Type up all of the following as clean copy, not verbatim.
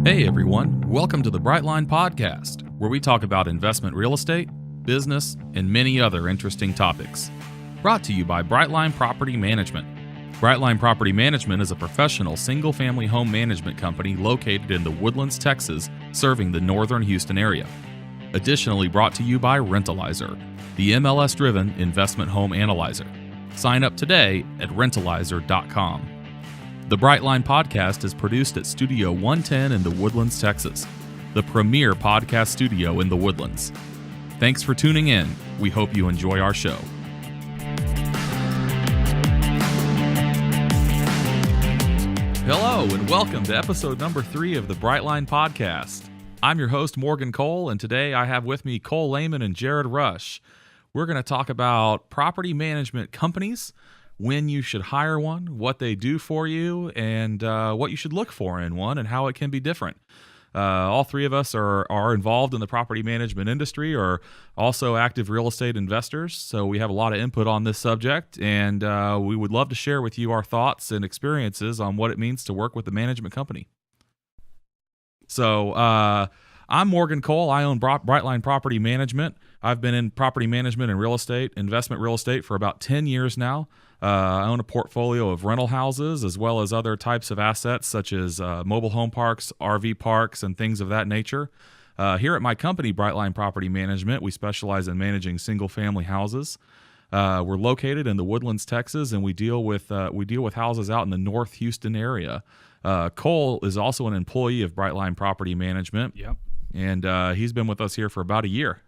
Hey everyone, welcome to the Brightline Podcast, where we talk about investment real estate, business, and many other interesting topics. Brought to you by Brightline Property Management. Brightline Property Management is a professional single-family home management company located in the Woodlands, Texas, serving the northern Houston area. Additionally brought to you by Rentalizer, the MLS-driven investment home analyzer. Sign up today at rentalizer.com. The Brightline Podcast is produced at Studio 110 in the Woodlands, Texas, the premier podcast studio in the Woodlands. Thanks for tuning in. We hope you enjoy our show. Hello, and welcome to episode number 3 of the Brightline Podcast. I'm your host, Morgan Cole, and today I have with me Cole Lehmann and Gerod Rush. We're going to talk about property management companies, when you should hire one, what they do for you, and what you should look for in one, and how it can be different. All three of us are involved in the property management industry, or also active real estate investors, so we have a lot of input on this subject, and we would love to share with you our thoughts and experiences on what it means to work with a management company. So I'm Morgan Cole. I own Brightline Property Management. I've been in property management and real estate, investment real estate, for about 10 years now. I own a portfolio of rental houses as well as other types of assets such as mobile home parks, RV parks, and things of that nature. Here at my company, Brightline Property Management, we specialize in managing single-family houses. We're located in the Woodlands, Texas, and we deal with houses out in the North Houston area. Cole is also an employee of Brightline Property Management. Yep. And he's been with us here for about a year.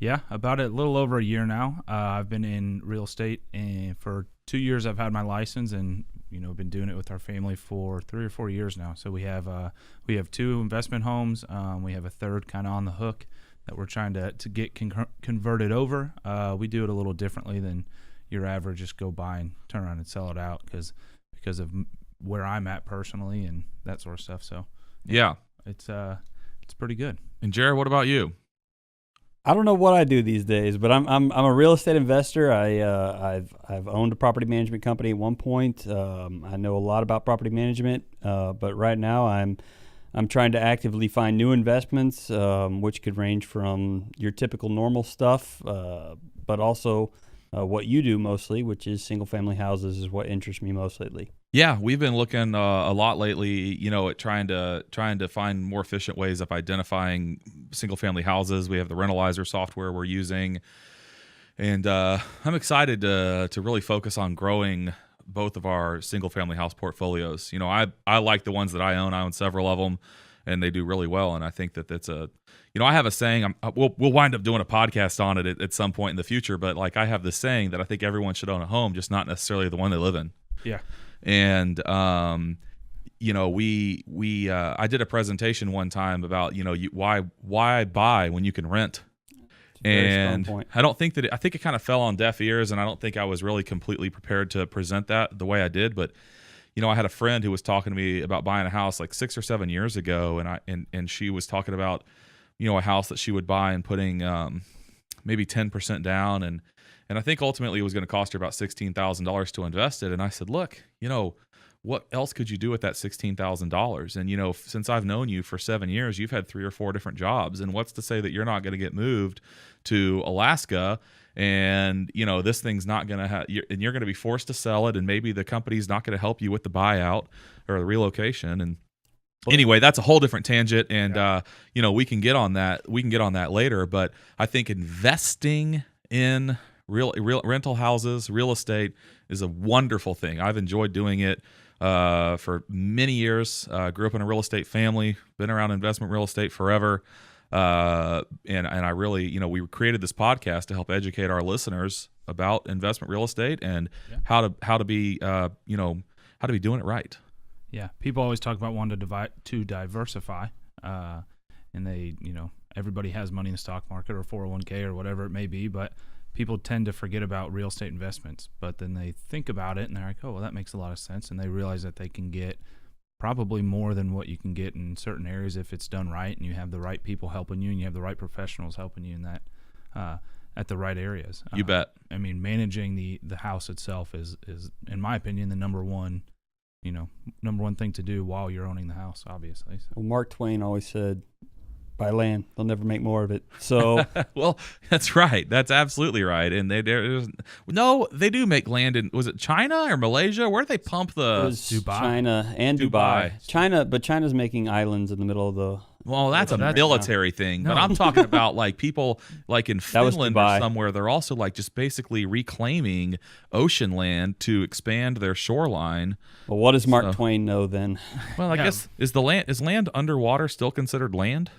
Yeah, about a little over a year now. I've been in real estate, and for 2 years I've had my license, and been doing it with our family for 3 or 4 years now. So we have 2 investment homes. We have a third kind of on the hook that we're trying to get converted over. We do it a little differently than your average, just go buy and turn around and sell it out because of where I'm at personally and that sort of stuff. So yeah, it's pretty good. And Jared, what about you? I don't know what I do these days, but I'm a real estate investor. I've owned a property management company at one point. I know a lot about property management, but right now I'm trying to actively find new investments, which could range from your typical normal stuff, but also what you do mostly, which is single family houses, is what interests me most lately. Yeah, we've been looking a lot lately, at trying to find more efficient ways of identifying single-family houses. We have the Rentalizer software we're using, and I'm excited to really focus on growing both of our single-family house portfolios. I like the ones that I own. I own several of them, and they do really well. And I think that it's I have a saying. We'll wind up doing a podcast on it at some point in the future. But I have this saying that I think everyone should own a home, just not necessarily the one they live in. Yeah. And I did a presentation one time about why buy when you can rent. And I think it kind of fell on deaf ears, and I don't think I was really completely prepared to present that the way I did. But I had a friend who was talking to me about buying a house 6 or 7 years ago, and she was talking about a house that she would buy and putting maybe 10% down, and I think ultimately it was going to cost her about $16,000 to invest it. And I said, look, what else could you do with that $16,000? And, since I've known you for 7 years, you've had 3 or 4 different jobs. And what's to say that you're not going to get moved to Alaska and, this thing's not going to and you're going to be forced to sell it. And maybe the company's not going to help you with the buyout or the relocation. And anyway, that's a whole different tangent. And, we can get on that. We can get on that later. But I think investing in real rental houses, real estate is a wonderful thing. I've enjoyed doing it for many years. Grew up in a real estate family, been around investment real estate forever. And I really, we created this podcast to help educate our listeners about investment real estate and how to be doing it right. Yeah, people always talk about wanting to diversify, and they, everybody has money in the stock market or 401k or whatever it may be, but people tend to forget about real estate investments. But then they think about it and they're like, oh, well, that makes a lot of sense, and they realize that they can get probably more than what you can get in certain areas if it's done right, and you have the right people helping you, and you have the right professionals helping you in that at the right areas. You bet. I mean, managing the house itself is in my opinion the number one number one thing to do while you're owning the house, obviously. So. Well, Mark Twain always said, buy land, they'll never make more of it. So, well, that's right. That's absolutely right. And they do make land in, was it China or Malaysia? Where do they pump the? it was Dubai. China and Dubai. But China's making islands in the middle of the. Well, that's a military thing, but I'm talking about like people like in Finland or somewhere. They're also like just basically reclaiming ocean land to expand their shoreline. Well, what does Mark Twain know then? Well, I guess is land underwater still considered land?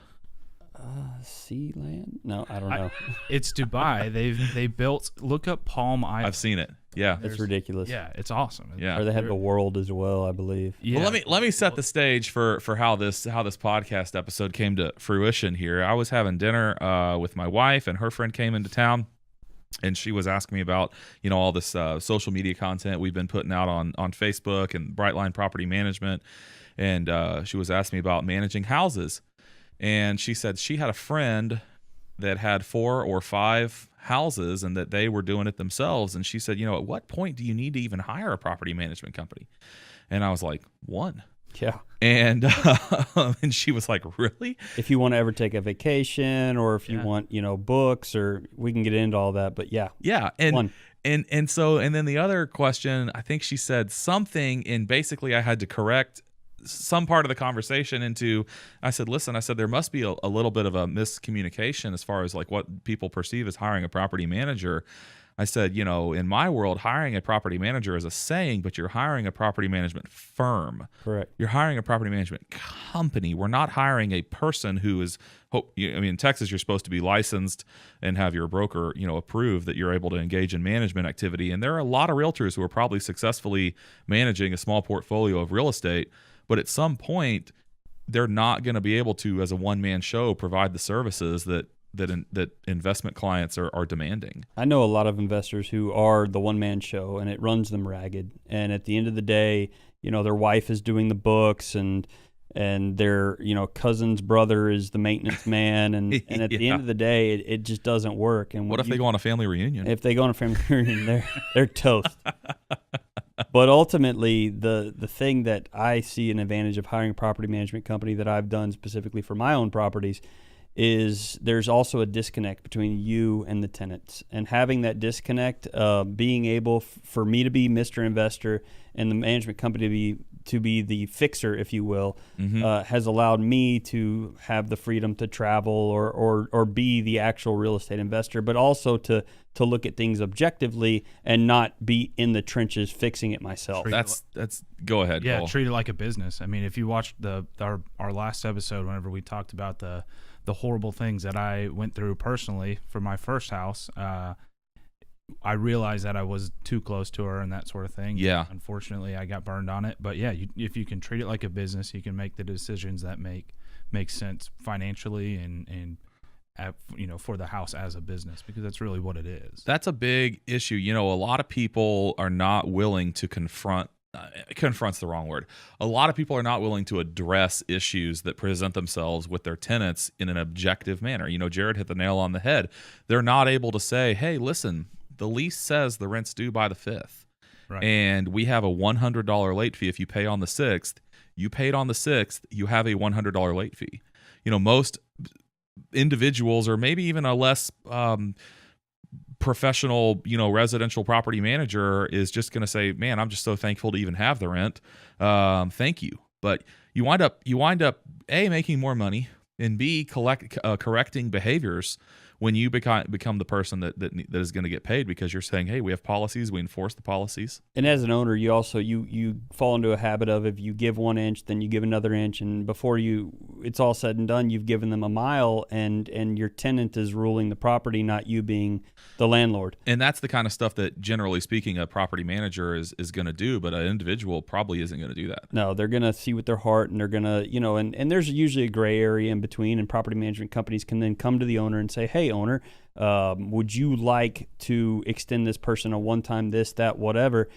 Sea land? No, I don't know. It's Dubai. They built. Look up Palm Island. I've seen it. Yeah, it's ridiculous. Yeah, it's awesome. Yeah, or they have the world as well, I believe. Yeah. Well, let me set the stage for how this podcast episode came to fruition here. I was having dinner with my wife, and her friend came into town, and she was asking me about all this social media content we've been putting out on Facebook and Brightline Property Management, and she was asking me about managing houses. And she said she had a friend that had 4 or 5 houses and that they were doing it themselves. And she said, at what point do you need to even hire a property management company? And I was like, 1. Yeah. And and she was like, really? If you want to ever take a vacation or if you want, books, or we can get into all that. But yeah. Yeah. And 1. And so then the other question, I think she said something, and basically I had to correct some part of the conversation I said, there must be a little bit of a miscommunication as far as like what people perceive as hiring a property manager. I said, in my world, hiring a property manager is a saying, but you're hiring a property management firm. Correct. You're hiring a property management company. We're not hiring a person who is, in Texas, you're supposed to be licensed and have your broker, approve that you're able to engage in management activity. And there are a lot of realtors who are probably successfully managing a small portfolio of real estate. But at some point, they're not going to be able to, as a one-man show, provide the services that investment clients are demanding. I know a lot of investors who are the one-man show, and it runs them ragged. And at the end of the day, their wife is doing the books, and their cousin's brother is the maintenance man, and at the end of the day, it just doesn't work. And what if they go on a family reunion? If they go on a family reunion, they're toast. But ultimately, the thing that I see an advantage of hiring a property management company that I've done specifically for my own properties is there's also a disconnect between you and the tenants. And having that disconnect, being able for me to be Mr. Investor and the management company to be the fixer, if you will, has allowed me to have the freedom to travel or be the actual real estate investor, but also to look at things objectively and not be in the trenches fixing it myself. That's go ahead. Yeah, Cole. Treat it like a business. I mean, if you watched our last episode, whenever we talked about the horrible things that I went through personally for my first house, I realized that I was too close to her and that sort of thing. Yeah. Unfortunately, I got burned on it. But yeah, if you can treat it like a business, you can make the decisions that make sense financially and for the house as a business, because that's really what it is. That's a big issue. A lot of people are not willing to confront's the wrong word. A lot of people are not willing to address issues that present themselves with their tenants in an objective manner. Jared hit the nail on the head. They're not able to say, hey, listen, the lease says the rent's due by the 5th. Right. And we have a $100 late fee. If you pay on the 6th, you paid on the 6th, you have a $100 late fee. Most individuals, or maybe even a less professional, residential property manager, is just going to say, man, I'm just so thankful to even have the rent. Thank you. But you wind up A, making more money, and B, correcting behaviors when you become the person that is going to get paid, because you're saying, hey, we have policies, we enforce the policies. And as an owner, you also you fall into a habit of, if you give 1 inch, then you give another inch, and before it's all said and done, you've given them a mile, and your tenant is ruling the property, not you being the landlord. And that's the kind of stuff that, generally speaking, a property manager is going to do, but an individual probably isn't going to do that. No, they're going to see with their heart, and they're going to, and there's usually a gray area in between, and property management companies can then come to the owner and say, hey, owner, would you like to extend this person a one-time this, that, whatever,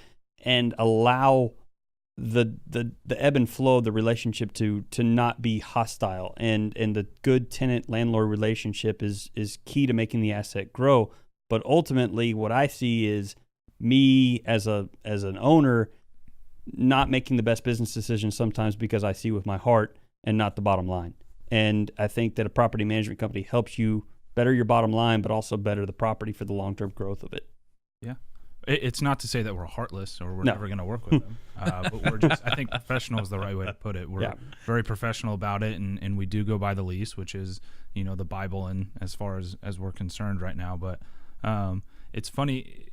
and allow the ebb and flow of the relationship to not be hostile, and the good tenant landlord relationship is key to making the asset grow. But ultimately, what I see is me as an owner not making the best business decisions sometimes because I see with my heart and not the bottom line. And I think that a property management company helps you better your bottom line, but also better the property for the long-term growth of it. Yeah. It's not to say that we're heartless or we're never going to work with them, but we're just, I think professional is the right way to put it. We're very professional about it, and we do go by the lease, which is, the Bible, and as far as we're concerned right now. But it's funny,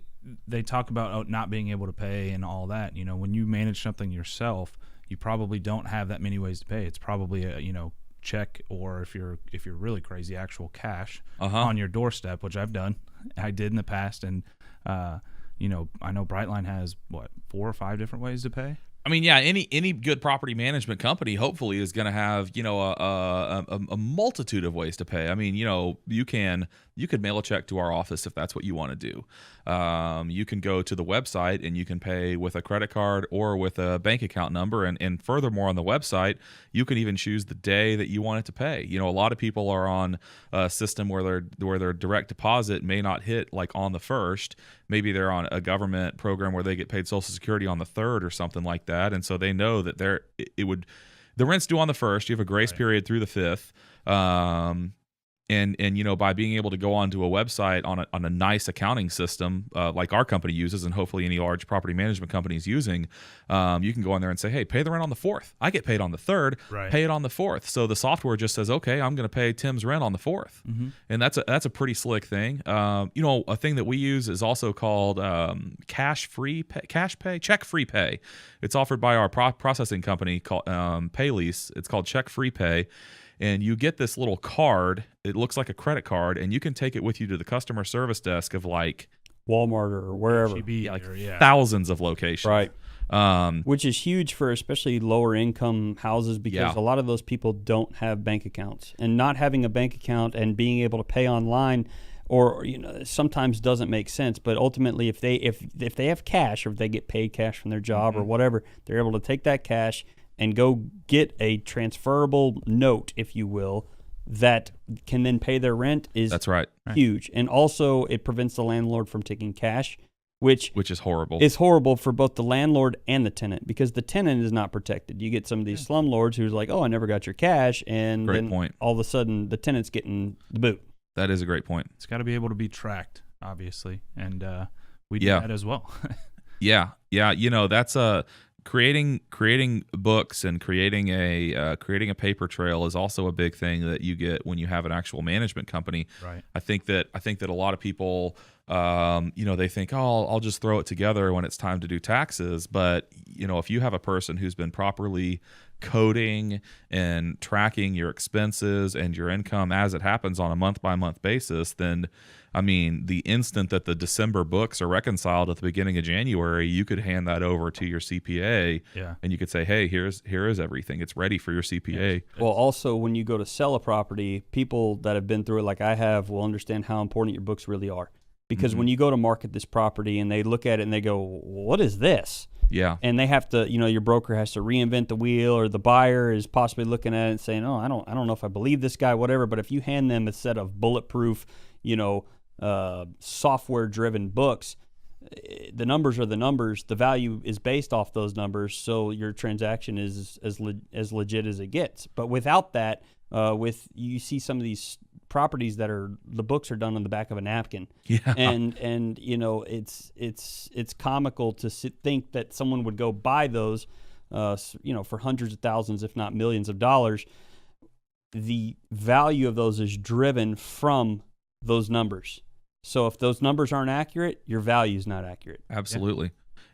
they talk about not being able to pay and all that. When you manage something yourself, you probably don't have that many ways to pay. It's probably a, check, or if you're really crazy, actual cash on your doorstep, which I've done. I did in the past, and I know Brightline has 4 or 5 different ways to pay. I mean, yeah, any good property management company hopefully is going to have a multitude of ways to pay. I mean, you could mail a check to our office if that's what you want to do. You can go to the website and you can pay with a credit card or with a bank account number. And furthermore, on the website, you can even choose the day that you want it to pay. A lot of people are on a system where their direct deposit may not hit like on the 1st. Maybe they're on a government program where they get paid Social Security on the 3rd or something like that. And so they know that the rent's due on the 1st. You have a grace period through the 5th. And by being able to go onto a website on a nice accounting system like our company uses, and hopefully any large property management company is using, you can go in there and say, hey, pay the rent on the 4th. I get paid on the 3rd. Right. Pay it on the 4th. So the software just says, okay, I'm going to pay Tim's rent on the 4th, and that's a pretty slick thing. A thing that we use is also called check free pay. It's offered by our processing company called Paylease. It's called check free pay. And you get this little card. It looks like a credit card, and you can take it with you to the customer service desk of like Walmart or wherever, thousands of locations. Right. Which is huge for especially lower income houses, because a lot of those people don't have bank accounts, and not having a bank account and being able to pay online, or sometimes doesn't make sense. But ultimately, if they have cash, or if they get paid cash from their job or whatever, they're able to take that cash and go get a transferable note, if you will, that can then pay their rent. That's right. Huge. And also it prevents the landlord from taking cash, which is horrible. It's horrible for both the landlord and the tenant, because the tenant is not protected. You get some of these slumlords who's like, oh, I never got your cash, and all of a sudden the tenant's getting the boot. That is a great point. It's got to be able to be tracked, obviously, and we do that as well. Yeah. That's creating books and creating a paper trail is also a big thing that you get when you have an actual management company. Right. I think that a lot of people, they think, oh, I'll just throw it together when it's time to do taxes. But if you have a person who's been properly coding and tracking your expenses and your income as it happens on a month-by-month basis, then the instant that the December books are reconciled at the beginning of January, you could hand that over to your CPA, and you could say, hey, here is everything. It's ready for your CPA. Yes. Well, also, when you go to sell a property, people that have been through it like I have will understand how important your books really are. Because when you go to market this property and they look at it and they go, what is this? Yeah. And they have to, your broker has to reinvent the wheel, or the buyer is possibly looking at it and saying, oh, I don't know if I believe this guy, whatever. But if you hand them a set of bulletproof, software-driven books, the numbers are the numbers. The value is based off those numbers, so your transaction is as legit as it gets. But without that, you see some of these properties that the books are done on the back of a napkin. Yeah. And it's comical to think that someone would go buy those, for hundreds of thousands, if not millions of dollars. The value of those is driven from those numbers. So if those numbers aren't accurate, your value is not accurate. Absolutely. Yeah.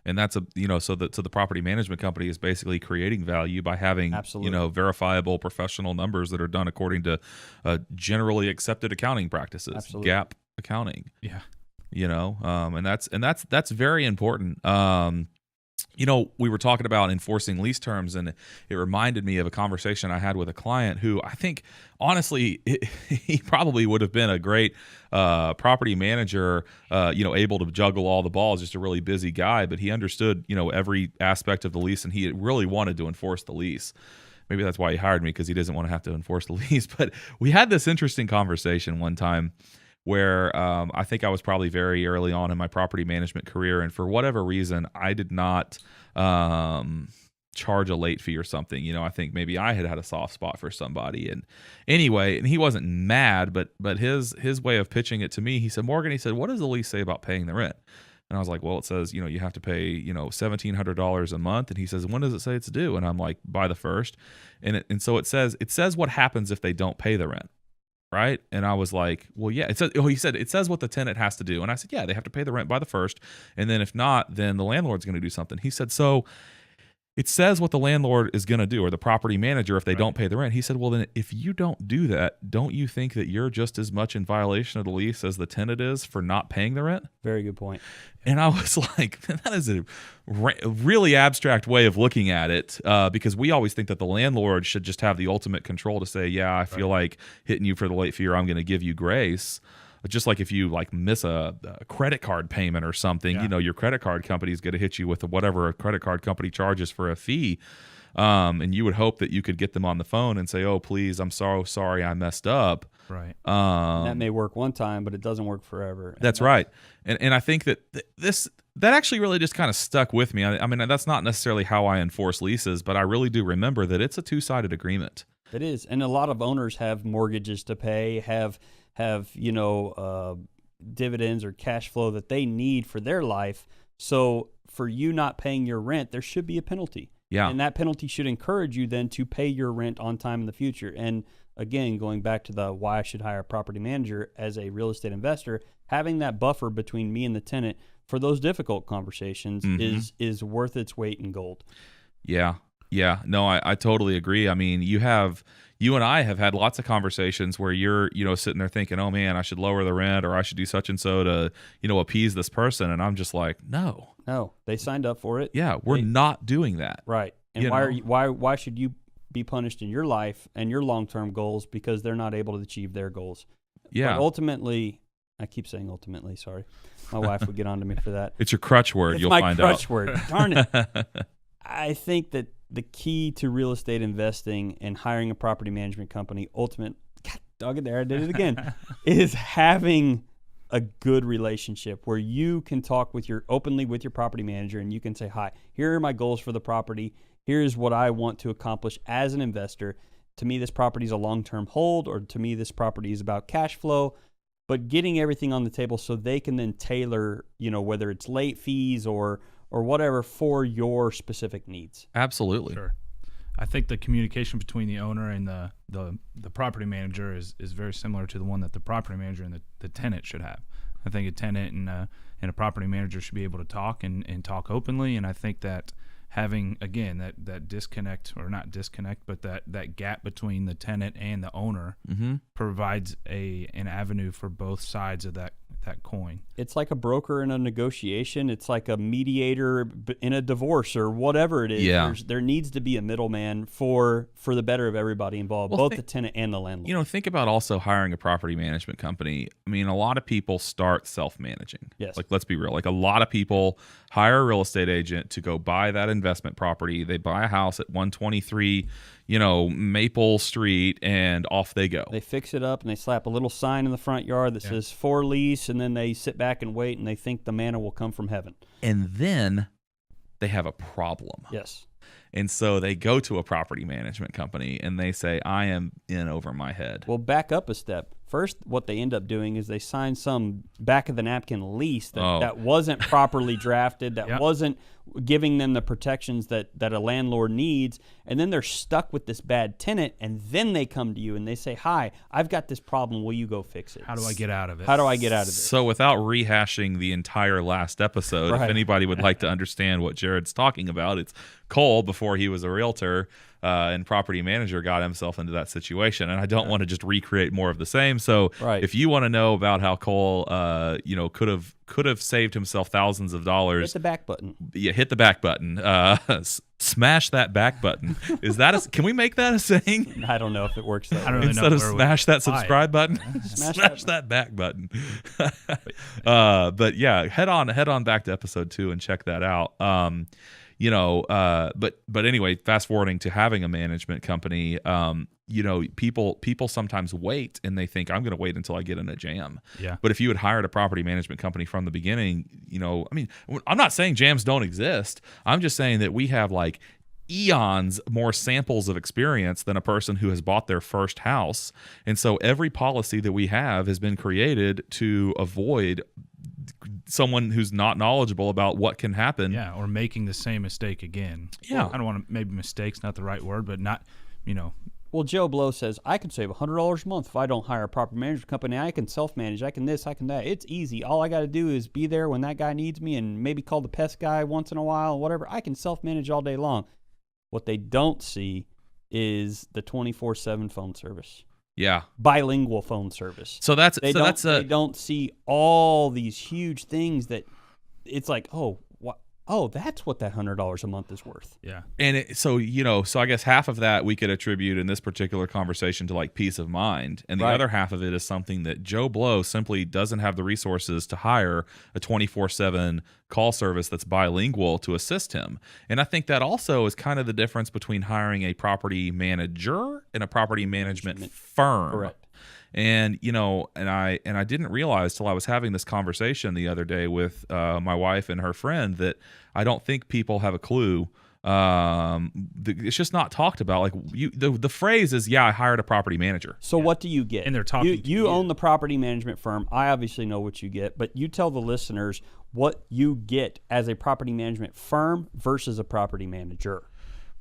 And that's so the property management company is basically creating value by having, verifiable professional numbers that are done according to generally accepted accounting practices, GAAP accounting. Yeah. And that's very important. We were talking about enforcing lease terms, and it reminded me of a conversation I had with a client who I think, honestly, he probably would have been a great property manager, able to juggle all the balls, just a really busy guy, but he understood, every aspect of the lease, and he really wanted to enforce the lease. Maybe that's why he hired me, because he doesn't want to have to enforce the lease. But we had this interesting conversation one time where I think I was probably very early on in my property management career, and for whatever reason, I did not charge a late fee or something. You know, I think maybe I had a soft spot for somebody, and anyway, and he wasn't mad, but his way of pitching it to me, he said, Morgan, he said, what does the lease say about paying the rent? And I was like, well, it says, you have to pay, $1,700 a month. And he says, when does it say it's due? And I'm like, by the 1st. And so it says what happens if they don't pay the rent. Right. And I was like, well, yeah, he said, it says what the tenant has to do. And I said, yeah, they have to pay the rent by the 1st. And then if not, then the landlord's going to do something. He said, so it says what the landlord is going to do, or the property manager, if they don't pay the rent. He said, well, then if you don't do that, don't you think that you're just as much in violation of the lease as the tenant is for not paying the rent? Very good point. And I was like, that is a really abstract way of looking at it, because we always think that the landlord should just have the ultimate control to say, yeah, I feel like hitting you for the late fee, or I'm going to give you grace. Just like if you miss a credit card payment or something, your credit card company is going to hit you with whatever a credit card company charges for a fee. And you would hope that you could get them on the phone and say, oh, please, I'm so sorry I messed up. Right. That may work one time, but it doesn't work forever. That's right. And I think that that actually really just kind of stuck with me. I mean, that's not necessarily how I enforce leases, but I really do remember that it's a two-sided agreement. It is. And a lot of owners have mortgages to pay, have dividends or cash flow that they need for their life. So for you not paying your rent, there should be a penalty. Yeah. And that penalty should encourage you then to pay your rent on time in the future. And again, going back to the why I should hire a property manager as a real estate investor, having that buffer between me and the tenant for those difficult conversations is worth its weight in gold. Yeah. Yeah. No, I totally agree. I mean, you and I have had lots of conversations where you're, sitting there thinking, oh man, I should lower the rent, or I should do such and so to, appease this person. And I'm just like, no, they signed up for it. Yeah. We're not doing that. Right. And why should you be punished in your life and your long-term goals because they're not able to achieve their goals? Yeah. But ultimately, I keep saying ultimately, sorry. My wife would get on to me for that. It's your crutch word. You'll find out. It's my crutch word. Darn it. I think that the key to real estate investing and hiring a property management company, God dog it there, I did it again, is having a good relationship where you can talk openly with your property manager, and you can say, hi, here are my goals for the property. Here's what I want to accomplish as an investor. To me, this property is a long-term hold, or to me, this property is about cash flow, but getting everything on the table so they can then tailor, whether it's late fees or whatever for your specific needs. Absolutely. Sure. I think the communication between the owner and the property manager is very similar to the one that the property manager and the tenant should have. I think a tenant and a property manager should be able to talk and talk openly, and I think that having, again, that disconnect, or not disconnect, but that gap between the tenant and the owner provides an avenue for both sides of that coin. It's like a broker in a negotiation. It's like a mediator in a divorce or whatever it is. Yeah. There needs to be a middleman for the better of everybody involved, both the tenant and the landlord. Think about also hiring a property management company. I mean, a lot of people start self-managing. Yes. Let's be real. A lot of people hire a real estate agent to go buy that investment property. They buy a house at 123 Maple Street, and off they go. They fix it up and they slap a little sign in the front yard that says for lease, and then they sit back and wait, and they think the manna will come from heaven. And then they have a problem. Yes. And so they go to a property management company and they say, I am in over my head. Well, back up a step. First, what they end up doing is they sign some back of the napkin lease that wasn't properly drafted, that wasn't giving them the protections that a landlord needs, and then they're stuck with this bad tenant, and then they come to you and they say, hi, I've got this problem, will you go fix it? How do I get out of it? How do I get out of it? So without rehashing the entire last episode, if anybody would like to understand what Jared's talking about, it's Cole, before he was a realtor and property manager, got himself into that situation. And I don't want to just recreate more of the same. So if you want to know about how Cole could have saved himself thousands of dollars, hit the back button. Yeah, hit the back button. Smash that back button. Is that can we make that a saying? I don't know if it works that way. I don't really Instead know of smash that subscribe button, Smash that back button. But yeah, head on back to episode 2 and check that out. But anyway, fast forwarding to having a management company, people sometimes wait and they think I'm going to wait until I get in a jam. Yeah. But if you had hired a property management company from the beginning, I'm not saying jams don't exist. I'm just saying that we have like eons more samples of experience than a person who has bought their first house. And so every policy that we have has been created to avoid someone who's not knowledgeable about what can happen. Yeah, or making the same mistake again. Yeah. Well, I don't want to, maybe mistake's not the right word, but not, Well, Joe Blow says, I can save $100 a month if I don't hire a property management company. I can self-manage. I can this, I can that. It's easy. All I got to do is be there when that guy needs me and maybe call the pest guy once in a while, whatever. I can self-manage all day long. What they don't see is the 24/7 phone service. Yeah. Bilingual phone service. So they don't see all these huge things that it's like, that's what that $100 a month is worth. Yeah. And so I guess half of that we could attribute in this particular conversation to like peace of mind. And the other half of it is something that Joe Blow simply doesn't have the resources to hire a 24/7 call service that's bilingual to assist him. And I think that also is kind of the difference between hiring a property manager and a property management firm. Correct. And I didn't realize till I was having this conversation the other day with my wife and her friend that I don't think people have a clue. It's just not talked about. Like the phrase is, I hired a property manager. So what do you get? And they're talking. You own the property management firm. I obviously know what you get, but you tell the listeners what you get as a property management firm versus a property manager.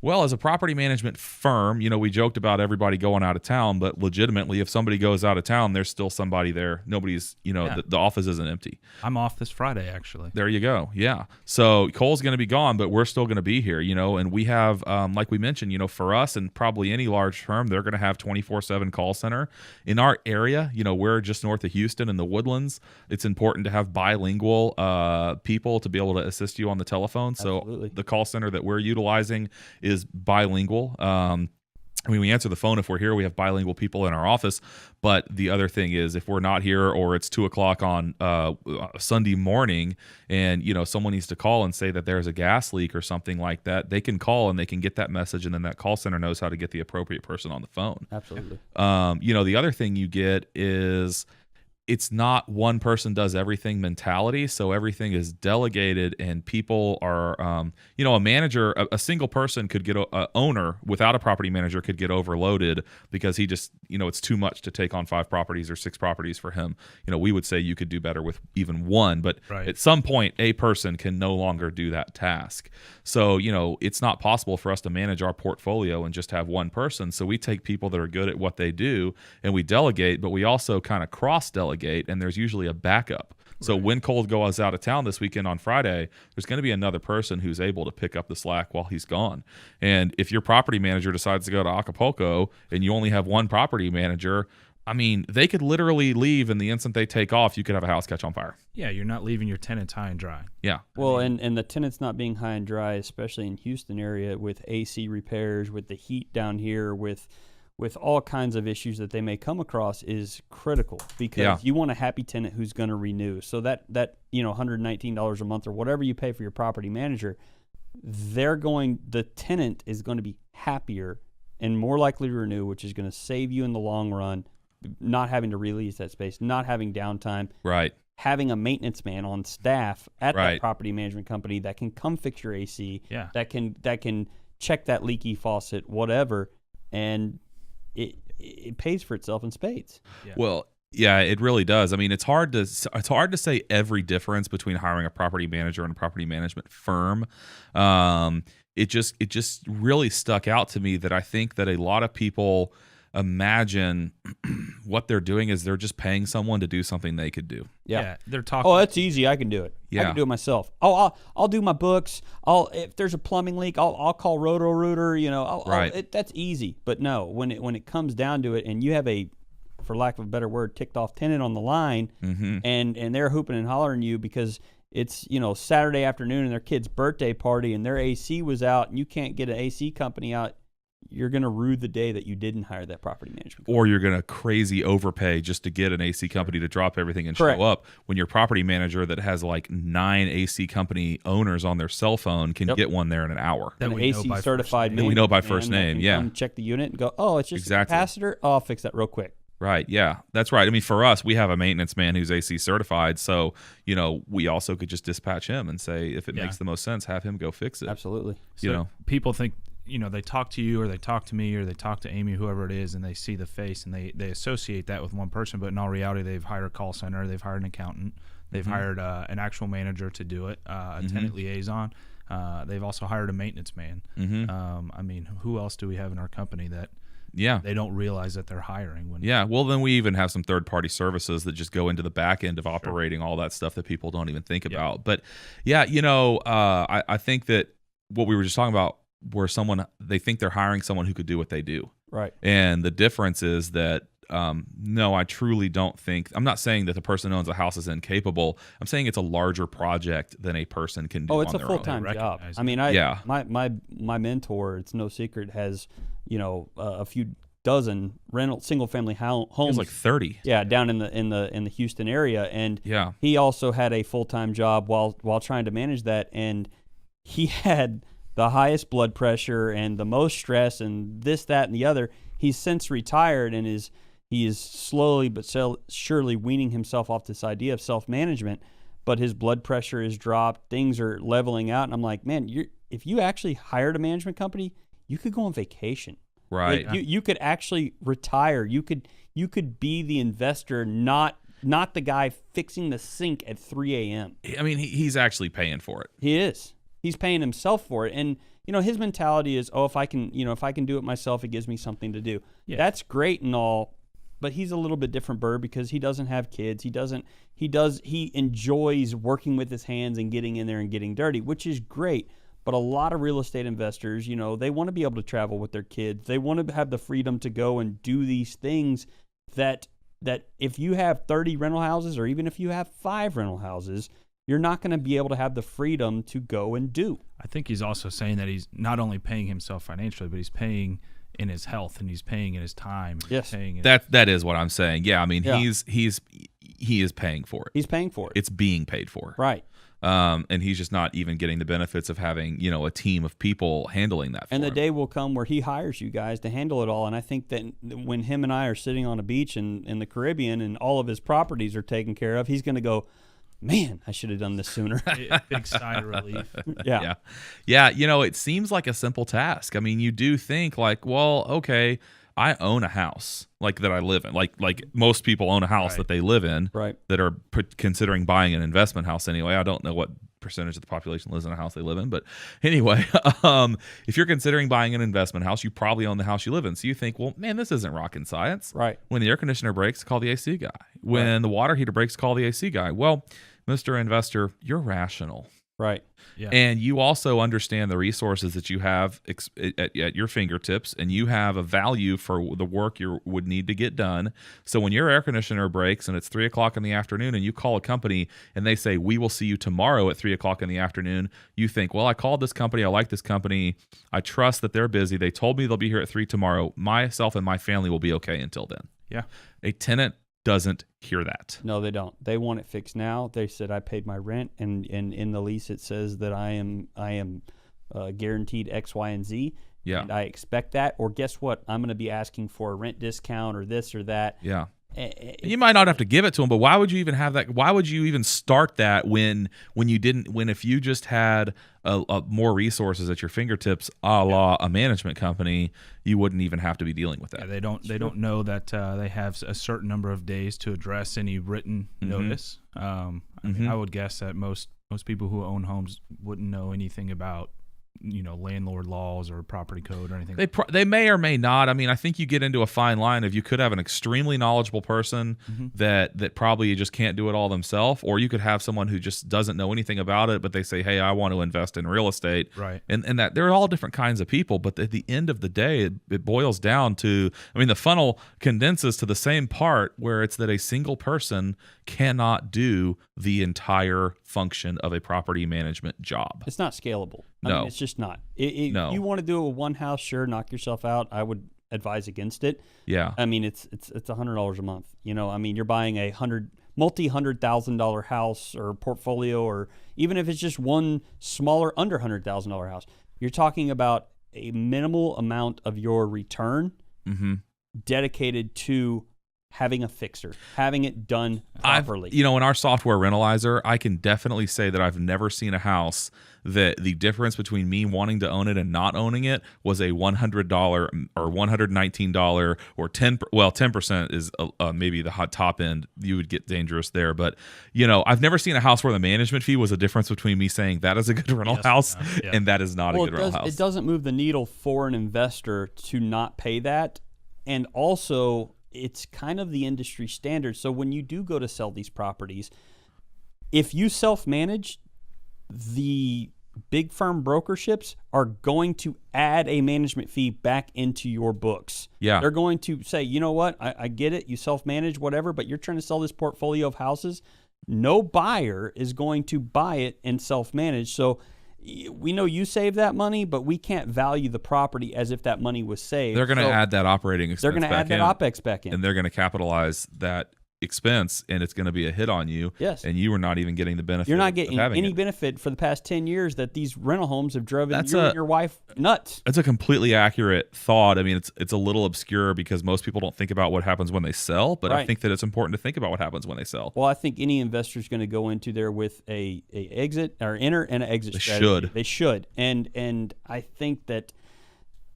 Well, as a property management firm, we joked about everybody going out of town, but legitimately, if somebody goes out of town, there's still somebody there. Nobody's, the office isn't empty. I'm off this Friday, actually. There you go. Yeah. So Cole's going to be gone, but we're still going to be here, and we have, like we mentioned, for us and probably any large firm, they're going to have 24/7 call center. In our area, we're just north of Houston in the Woodlands. It's important to have bilingual people to be able to assist you on the telephone. So Absolutely. the call center that we're utilizing is bilingual. We answer the phone if we're here. We have bilingual people in our office. But the other thing is, if we're not here or it's 2:00 on Sunday morning, and someone needs to call and say that there's a gas leak or something like that, they can call and they can get that message, and then that call center knows how to get the appropriate person on the phone. Absolutely. The other thing you get is, it's not one person does everything mentality. So everything is delegated, and people are, a manager, a single person could get, a owner without a property manager could get overloaded because he just, it's too much to take on 5 properties or 6 properties for him. We would say you could do better with even one, but at some point a person can no longer do that task. So, it's not possible for us to manage our portfolio and just have one person. So we take people that are good at what they do and we delegate, but we also kind of cross-delegate. And there's usually a backup. So when Cole goes out of town this weekend on Friday, there's going to be another person who's able to pick up the slack while he's gone. And if your property manager decides to go to Acapulco and you only have one property manager, they could literally leave, and the instant they take off, you could have a house catch on fire. Yeah, you're not leaving your tenants high and dry. Yeah. Well, and the tenants not being high and dry, especially in Houston area with AC repairs, with the heat down here, with all kinds of issues that they may come across, is critical, because you want a happy tenant who's going to renew. So that $119 a month or whatever you pay for your property manager, the tenant is going to be happier and more likely to renew, which is going to save you in the long run, not having to release that space, not having downtime. Right. Having a maintenance man on staff at that property management company that can come fix your AC, that can check that leaky faucet, whatever, and it pays for itself in spades. Yeah. Well, yeah, it really does. It's hard to say every difference between hiring a property manager and a property management firm. It just really stuck out to me that I think that a lot of people imagine what they're doing is they're just paying someone to do something they could do. Yeah, they're talking. Oh, that's easy. I can do it. Yeah. I can do it myself. Oh, I'll do my books. If there's a plumbing leak, I'll call Roto-Rooter. That's easy. But no, when it comes down to it, and you have a, for lack of a better word, ticked off tenant on the line, and they're hooping and hollering you because it's Saturday afternoon and their kid's birthday party and their AC was out and you can't get an AC company out. gonna rue the day that you didn't hire that property management company. Or you're going to crazy overpay just to get an AC company to drop everything and Correct. show up, when your property manager that has like 9 AC company owners on their cell phone can get one there in an hour. That An we know AC by certified first That name. we know by man first that name, can yeah. come check the unit and go, oh, it's just Exactly. a capacitor. Oh, I'll fix that real quick. Right. Yeah, that's right. I mean, for us, we have a maintenance man who's AC certified. So, we also could just dispatch him and say, if it makes the most sense, have him go fix it. Absolutely. So people think, they talk to you or they talk to me or they talk to Amy, whoever it is, and they see the face and they associate that with one person. But in all reality, they've hired a call center, they've hired an accountant, they've hired an actual manager to do it, a tenant liaison. They've also hired a maintenance man. I mean, who else do we have in our company that they don't realize that they're hiring? Well, then we even have some third-party services that just go into the back end of operating all that stuff that people don't even think about. But I think that what we were just talking about, where they think they're hiring someone who could do what they do. Right. And the difference is that no, I truly don't think. I'm not saying that the person who owns a house is incapable. I'm saying it's a larger project than a person can do. Oh, it's on a their full-time own. job. Recognize I mean, my mentor, it's no secret, has a few dozen single-family homes. It's like 30. Yeah, down in the Houston area, and he also had a full-time job while trying to manage that, and he had the highest blood pressure and the most stress and this, that, and the other. He's since retired and he is slowly but surely weaning himself off this idea of self-management, but his blood pressure is dropped. Things are leveling out. And I'm like, man, if you actually hired a management company, you could go on vacation. Right. Like, you could actually retire. You could be the investor, not the guy fixing the sink at 3 a.m. I mean, he's actually paying for it. He is. He's paying himself for it. And, his mentality is, if I can do it myself, it gives me something to do. Yeah. That's great and all, but he's a little bit different bird because he doesn't have kids. He enjoys working with his hands and getting in there and getting dirty, which is great. But a lot of real estate investors, they want to be able to travel with their kids. They want to have the freedom to go and do these things that if you have 30 rental houses, or even if you have 5 rental houses, you're not going to be able to have the freedom to go and do. I think he's also saying that he's not only paying himself financially, but he's paying in his health and he's paying in his time. Yes, that is what I'm saying. Yeah, I mean, he is paying for it. He's paying for it. It's being paid for. Right. And he's just not even getting the benefits of having, a team of people handling that for him. And the day will come where he hires you guys to handle it all. And I think that when him and I are sitting on a beach in the Caribbean and all of his properties are taken care of, he's going to go, man, I should have done this sooner. Big sigh of relief. Yeah. It seems like a simple task. I mean, you do think like, well, okay, I own a house like that I live in. Like most people own a house that they live in, right? That are considering buying an investment house anyway. I don't know what percentage of the population lives in a house they live in, but anyway, if you're considering buying an investment house, you probably own the house you live in. So you think, well, man, this isn't rocket science. Right. When the air conditioner breaks, call the AC guy. When the water heater breaks, call the AC guy. Well, Mr. Investor, you're rational. Right. Yeah. And you also understand the resources that you have at your fingertips, and you have a value for the work you would need to get done. So when your air conditioner breaks and it's 3 o'clock in the afternoon and you call a company and they say, we will see you tomorrow at 3 o'clock in the afternoon, you think, well, I called this company. I like this company. I trust that they're busy. They told me they'll be here at 3 tomorrow. Myself and my family will be okay until then. Yeah. A tenant doesn't hear that. No, they don't. They want it fixed now. They said I paid my rent, and in the lease it says that I am guaranteed X, Y, and Z. Yeah. And I expect that. Or guess what? I'm going to be asking for a rent discount or this or that. Yeah. You might not have to give it to them, but why would you even have that? Why would you even start that when you didn't? When if you just had more resources at your fingertips, a la a management company, you wouldn't even have to be dealing with that. Yeah, they don't know that they have a certain number of days to address any written notice. I mean, I would guess that most people who own homes wouldn't know anything about landlord laws or property code or anything. They may or may not. I mean, I think you get into a fine line of you could have an extremely knowledgeable person that probably just can't do it all themselves, or you could have someone who just doesn't know anything about it, but they say, hey, I want to invest in real estate. Right. And that they're all different kinds of people, but at the end of the day, it boils down to, I mean, the funnel condenses to the same part where it's that a single person cannot do the entire function of a property management job. It's not scalable. I No. mean, it's just not. No. If you want to do it with one house, sure, knock yourself out. I would advise against it. Yeah. I mean, it's $100 a month. You know, I mean, you're buying a $100,000 house or portfolio, or even if it's just one smaller under $100,000 house, you're talking about a minimal amount of your return dedicated to having a fixer, having it done properly. In our software Rentalizer, I can definitely say that I've never seen a house that the difference between me wanting to own it and not owning it was a $100 or $119 or 10% is maybe the hot top end. You would get dangerous there. But, I've never seen a house where the management fee was a difference between me saying that is a good rental house and that is not a good rental house. It doesn't move the needle for an investor to not pay that. And also, it's kind of the industry standard. So when you do go to sell these properties, if you self-manage, the big firm brokerships are going to add a management fee back into your books. Yeah. They're going to say, you know what, I get it, you self-manage, whatever, but you're trying to sell this portfolio of houses. No buyer is going to buy it and self-manage. So we know you save that money, but we can't value the property as if that money was saved. They're going to add that operating expense. They're going to add that OPEX back in. And they're going to capitalize that expense, and it's going to be a hit on you. Yes. And you are not even getting the benefit. You're not getting any it. benefit for the past 10 years that these rental homes have driven you and your wife nuts. That's a completely accurate thought. I mean, it's a little obscure because most people don't think about what happens when they sell, but I think that it's important to think about what happens when they sell. Well, I think any investor is going to go into there with a exit or enter and an exit strategy. They should. And I think that,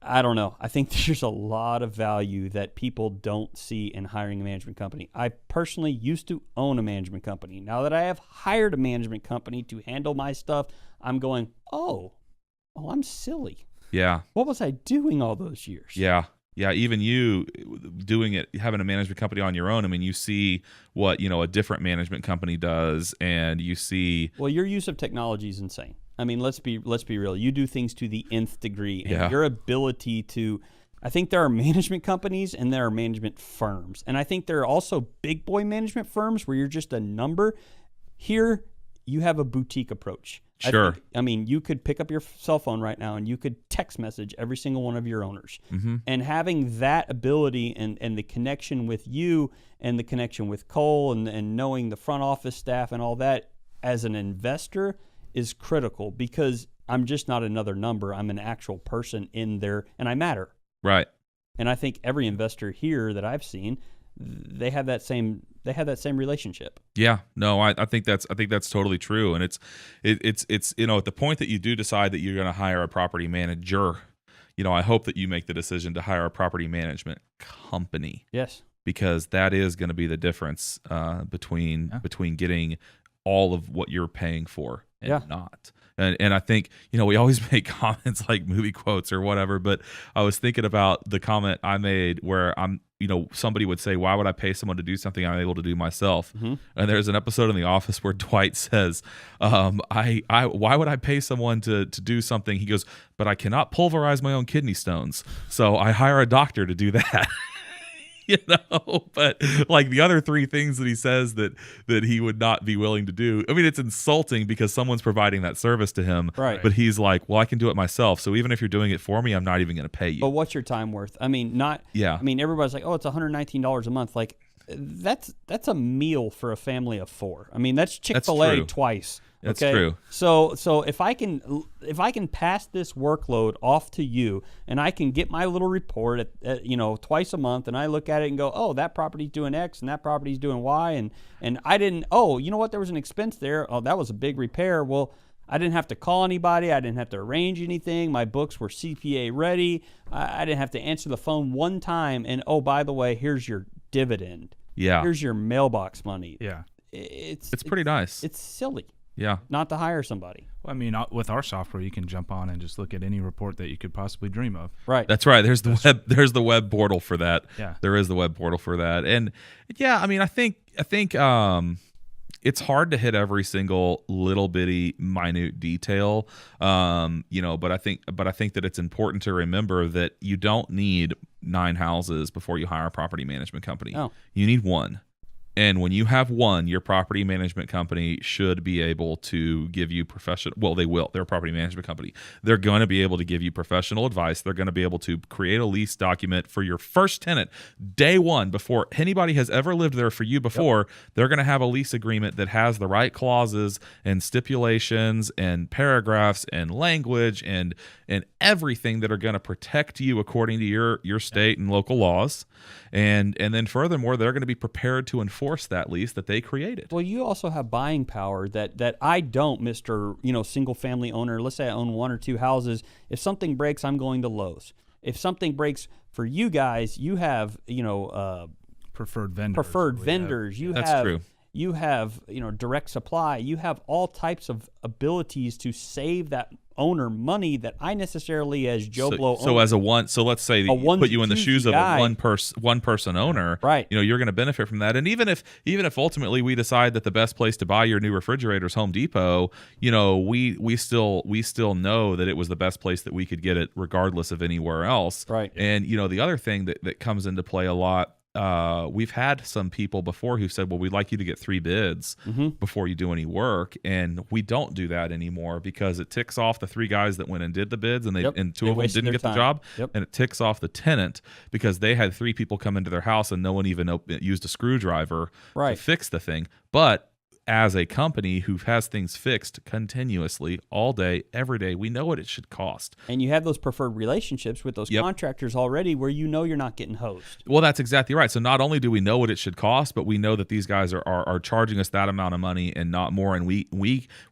I don't know. I think there's a lot of value that people don't see in hiring a management company. I personally used to own a management company. Now that I have hired a management company to handle my stuff, I'm going, oh, I'm silly. Yeah. What was I doing all those years? Yeah. Yeah, even you doing it, having a management company on your own, I mean, you see what, a different management company does, and you see... Well, your use of technology is insane. I mean, let's be real. You do things to the nth degree, and your ability to... I think there are management companies and there are management firms, and I think there are also big boy management firms where you're just a number. Here, you have a boutique approach. Sure. I mean, you could pick up your cell phone right now and you could text message every single one of your owners. And having that ability and the connection with you and the connection with Cole and knowing the front office staff and all that as an investor is critical, because I'm just not another number. I'm an actual person in there, and I matter. Right. And I think every investor here that I've seen, they have that same relationship. Yeah, no, I think that's totally true, and it's at the point that you do decide that you're going to hire a property manager, I hope that you make the decision to hire a property management company. Yes, because that is going to be the difference between getting all of what you're paying for and not. And I think, we always make comments like movie quotes or whatever, but I was thinking about the comment I made where somebody would say, why would I pay someone to do something I'm able to do myself? And there's an episode in The Office where Dwight says, why would I pay someone to do something? He goes, but I cannot pulverize my own kidney stones, so I hire a doctor to do that. But like the other three things that he says that he would not be willing to do. I mean, it's insulting because someone's providing that service to him. Right. But he's like, well, I can do it myself. So even if you're doing it for me, I'm not even going to pay you. But what's your time worth? I mean, I mean, everybody's like, oh, it's $119 a month. Like that's a meal for a family of four. I mean, that's Chick-fil-A twice. That's okay? true. So if I can pass this workload off to you, and I can get my little report at twice a month, and I look at it and go, oh, that property's doing X and that property's doing Y, and I didn't. Oh, you know what? There was an expense there. Oh, that was a big repair. Well, I didn't have to call anybody. I didn't have to arrange anything. My books were CPA ready. I didn't have to answer the phone one time. And oh, by the way, here's your dividend. Yeah. Here's your mailbox money. Yeah. It's pretty nice. It's silly. Yeah. Not to hire somebody. Well, I mean, with our software, you can jump on and just look at any report that you could possibly dream of. Right. That's right. There's the web portal for that. Yeah. There is the web portal for that. And yeah, I mean, I think it's hard to hit every single little bitty minute detail. But I think that it's important to remember that you don't need 9 houses before you hire a property management company. Oh. You need one. And when you have one, your property management company should be able to give you professional. Well, they will. They're a property management company. They're going to be able to give you professional advice. They're going to be able to create a lease document for your first tenant day one before anybody has ever lived there for you before. They're going to have a lease agreement that has the right clauses and stipulations and paragraphs and language and everything that are going to protect you according to your state and local laws. And then furthermore, they're going to be prepared to enforce that lease that they created. Well, you also have buying power that I don't, Mr. Single family owner. Let's say I own 1 or 2 houses. If something breaks, I'm going to Lowe's. If something breaks for you guys, you have, preferred vendors. That's true. You have, direct supply. You have all types of abilities to save that owner money that I necessarily, as Joe Blow owner. So let's say put you in the shoes of a one person owner, right? You're going to benefit from that. And even if ultimately we decide that the best place to buy your new refrigerator is Home Depot, we still know that it was the best place that we could get it, regardless of anywhere else, right? And the other thing that comes into play a lot. We've had some people before who said, well, we'd like you to get 3 bids before you do any work. And we don't do that anymore because it ticks off the 3 guys that went and did the bids and and 2 of them didn't get the job. And it ticks off the tenant because they had 3 people come into their house and no one even used a screwdriver to fix the thing. But as a company who has things fixed continuously all day, every day, we know what it should cost. And you have those preferred relationships with those contractors already where you're not getting hosed. Well, that's exactly right. So not only do we know what it should cost, but we know that these guys are charging us that amount of money and not more. And we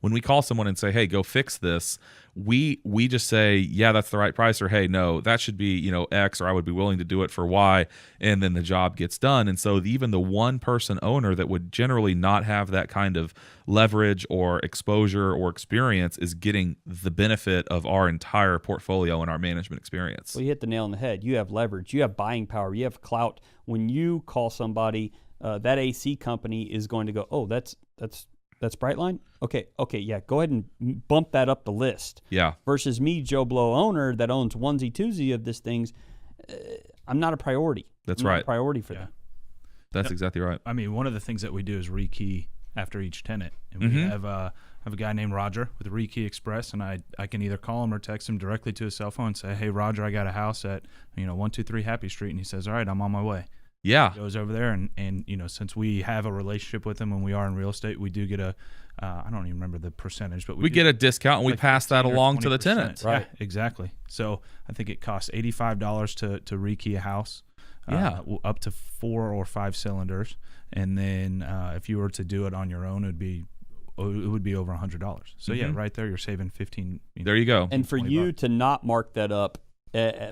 when we call someone and say, hey, go fix this, we just say, yeah, that's the right price, or hey, no, that should be X, or I would be willing to do it for Y, and then the job gets done. And so even the one person owner that would generally not have that kind of leverage or exposure or experience is getting the benefit of our entire portfolio and our management experience. Well, you hit the nail on the head. You have leverage, you have buying power, you have clout. When you call somebody, that AC company is going to go, oh, that's Brightline? Okay, yeah, go ahead and bump that up the list. Yeah. Versus me, Joe Blow owner, that owns onesie twosie of this things, I'm not a priority. That's I'm right. Not a priority for them. That's exactly right. I mean, one of the things that we do is rekey after each tenant. And we have a guy named Roger with Rekey Express, and I can either call him or text him directly to his cell phone and say, hey, Roger, I got a house at 123 Happy Street. And he says, all right, I'm on my way. Yeah. He goes over there, and since we have a relationship with him when we are in real estate, we do get a I don't even remember the percentage, but we get a discount, and we pass that along to the tenant. Right, yeah, exactly. So I think it costs $85 to rekey a house. Up to 4 or 5 cylinders, and then if you were to do it on your own, it would be over $100. So yeah, right there, you're saving 15. There you go. And for you to not mark that up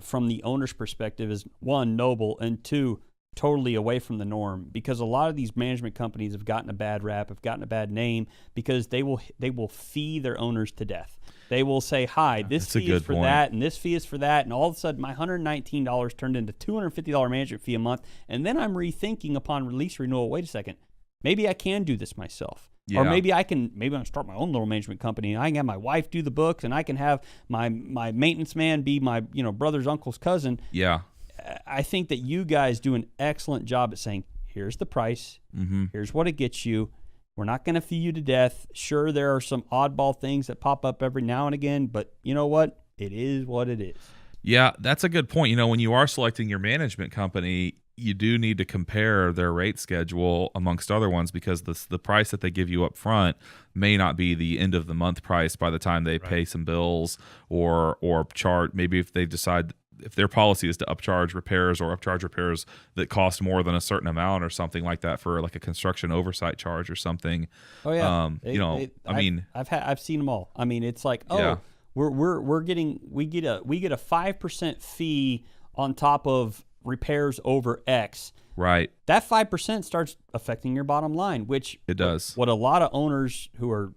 from the owner's perspective is 1, noble, and 2, totally away from the norm, because a lot of these management companies have gotten a bad rap, have gotten a bad name because they will fee their owners to death. They will say, hi, this fee is for that, and this fee is for that, and all of a sudden my $119 turned into $250 management fee a month, and then I'm rethinking upon release renewal, wait a second, maybe I can do this myself. Yeah. Or maybe I'm going to start my own little management company, and I can have my wife do the books, and I can have my maintenance man be my brother's uncle's cousin. Yeah. I think that you guys do an excellent job at saying, here's the price, here's what it gets you. We're not going to fee you to death. Sure, there are some oddball things that pop up every now and again, but you know what? It is what it is. Yeah, that's a good point. When you are selecting your management company, you do need to compare their rate schedule amongst other ones, because the price that they give you up front may not be the end of the month price by the time they pay some bills or charge. Maybe if they decide, if their policy is to upcharge repairs that cost more than a certain amount or something like that for like a construction oversight charge or something. Oh yeah. I've seen them all. I mean, it's like, we get a 5% fee on top of repairs over X. Right. That 5% starts affecting your bottom line, which it does. What a lot of owners who are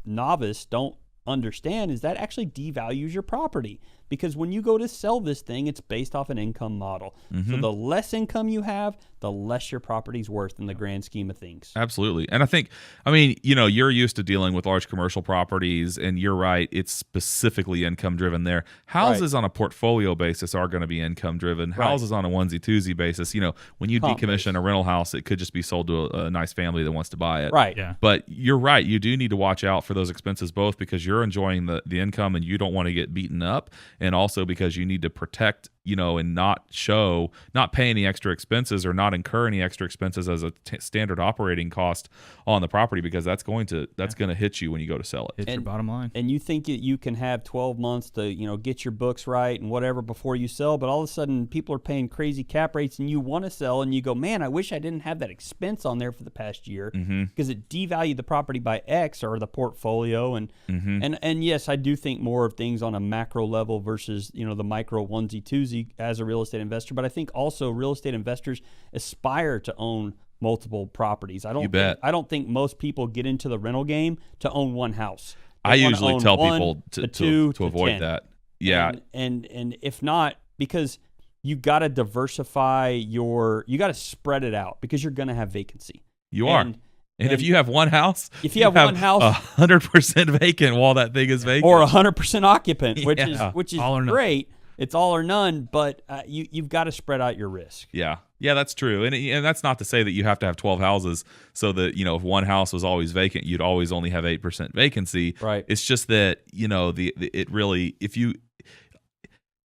novice don't understand is that actually devalues your property, because when you go to sell this thing, it's based off an income model. So the less income you have, the less your property's worth in the grand scheme of things. Absolutely. And I mean, you're used to dealing with large commercial properties, and you're right, it's specifically income driven there. Houses on a portfolio basis are going to be income driven. Houses on a onesie twosie basis, when you decommission a rental house, it could just be sold to a nice family that wants to buy it. Right. Yeah. But you're right, you do need to watch out for those expenses, both because you're enjoying the income and you don't want to get beaten up, and also because you need to protect, and not pay any extra expenses or not incur any extra expenses as a standard operating cost on the property, because that's going to hit you when you go to sell it. It's your bottom line. And you think that you can have 12 months to, get your books right and whatever before you sell, but all of a sudden people are paying crazy cap rates and you want to sell and you go, man, I wish I didn't have that expense on there for the past year because it devalued the property by X or the portfolio. And yes, I do think more of things on a macro level versus, the micro onesie twosie as a real estate investor. But I think also real estate investors aspire to own multiple properties. I don't think most people get into the rental game to own one house. I usually tell people to avoid 10. that. Yeah. And if not, because you got to diversify you got to spread it out because you're going to have vacancy. You are. And if you have one house, if you have one house 100% vacant while that thing is vacant, or 100% occupant, which is great. It's all or none, but you've got to spread out your risk. Yeah, that's true, and that's not to say that you have to have 12 houses so that if one house was always vacant, you'd always only have 8% vacancy. Right. It's just that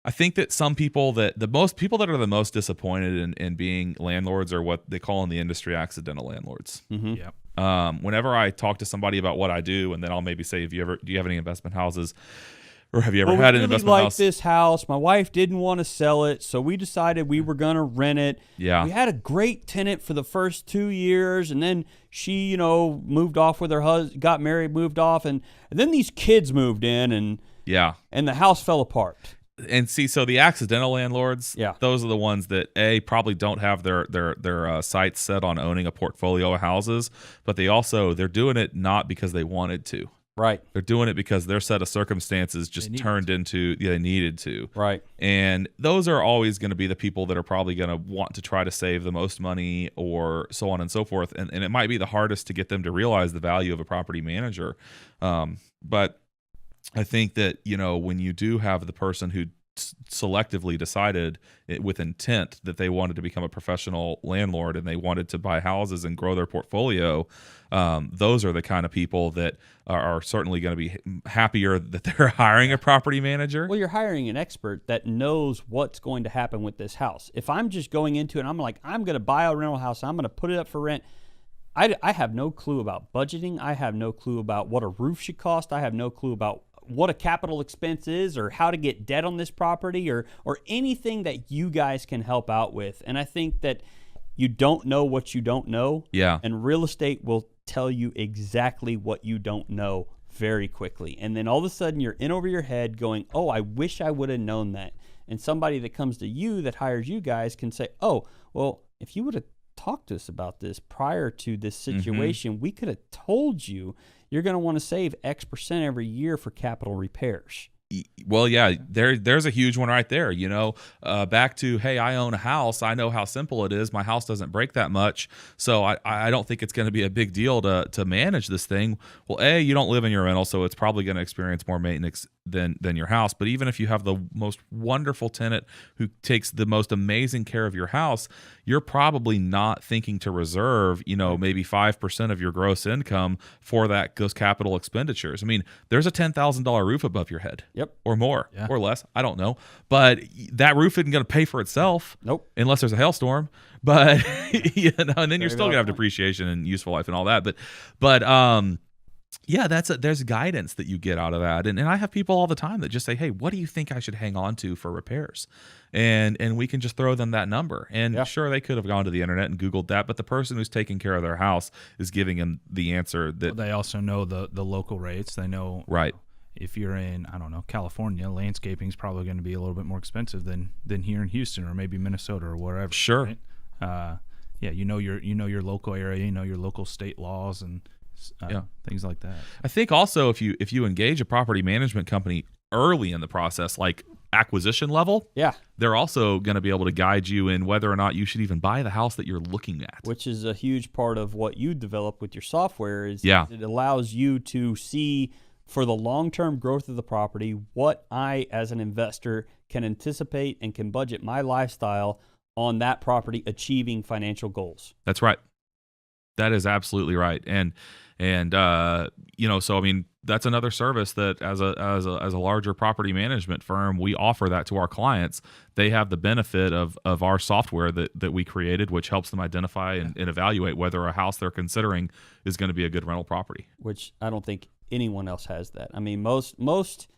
I think that some people that are the most disappointed in being landlords are what they call in the industry accidental landlords. Mm-hmm. Yeah. Whenever I talk to somebody about what I do, and then I'll maybe say, do you have any investment houses? Or have you ever had an investment house? We really liked this house. My wife didn't want to sell it, so we decided we were going to rent it. Yeah. We had a great tenant for the first 2 years, and then she, moved off with her husband, got married, moved off, and then these kids moved in, and the house fell apart. And see, so the accidental landlords, those are the ones that probably don't have their sights set on owning a portfolio of houses, but they're doing it not because they wanted to. Right. They're doing it because their set of circumstances just turned into they needed to. Right. And those are always going to be the people that are probably going to want to try to save the most money or so on and so forth. And it might be the hardest to get them to realize the value of a property manager. But I think that, when you do have the person who selectively decided with intent that they wanted to become a professional landlord and they wanted to buy houses and grow their portfolio, those are the kind of people that are certainly going to be happier that they're hiring a property manager. Well, you're hiring an expert that knows what's going to happen with this house. If I'm just going into it and I'm like, I'm going to buy a rental house, I'm going to put it up for rent, I have no clue about budgeting. I have no clue about what a roof should cost. I have no clue about what a capital expense is or how to get debt on this property or anything that you guys can help out with. And I think that you don't know what you don't know. Yeah. And real estate will tell you exactly what you don't know very quickly. And then all of a sudden you're in over your head going, oh, I wish I would have known that. And somebody that comes to you that hires you guys can say, oh, well, if you would have talked to us about this prior to this situation, we could have told you you're going to want to save X% every year for capital repairs. Well, yeah, there's a huge one right there. Back to, hey, I own a house. I know how simple it is. My house doesn't break that much, so I don't think it's going to be a big deal to manage this thing. Well, you don't live in your rental, so it's probably going to experience more maintenance than your house. But even if you have the most wonderful tenant who takes the most amazing care of your house, you're probably not thinking to reserve, maybe 5% of your gross income for those capital expenditures. I mean, there's a $10,000 roof above your head. Yep. Or more, or less. I don't know. But that roof isn't going to pay for itself. Nope. Unless there's a hailstorm. But, and then you're still going to have depreciation and useful life and all that. But yeah, there's guidance that you get out of that. And I have people all the time that just say, hey, what do you think I should hang on to for repairs? And we can just throw them that number. And sure, they could have gone to the internet and Googled that, but the person who's taking care of their house is giving them the answer that they also know the local rates. They know right. If you're in, I don't know, California, landscaping is probably going to be a little bit more expensive than here in Houston or maybe Minnesota or wherever. Sure. Right? You know your local area, your local state laws and things like that. I think also if you engage a property management company early in the process, like acquisition level, Yeah. they're also going to be able to guide you in whether or not you should even buy the house that you're looking at. Which is a huge part of what you develop with your software is Yeah. it allows you to see for the long-term growth of the property what I, as an investor, can anticipate and can budget my lifestyle on that property achieving financial goals. That's right. That is absolutely right. And so I mean, that's another service that as a larger property management firm, we offer that to our clients. They have the benefit of our software that we created, which helps them identify and evaluate whether a house they're considering is going to be a good rental property. Which I don't think anyone else has that. I mean, most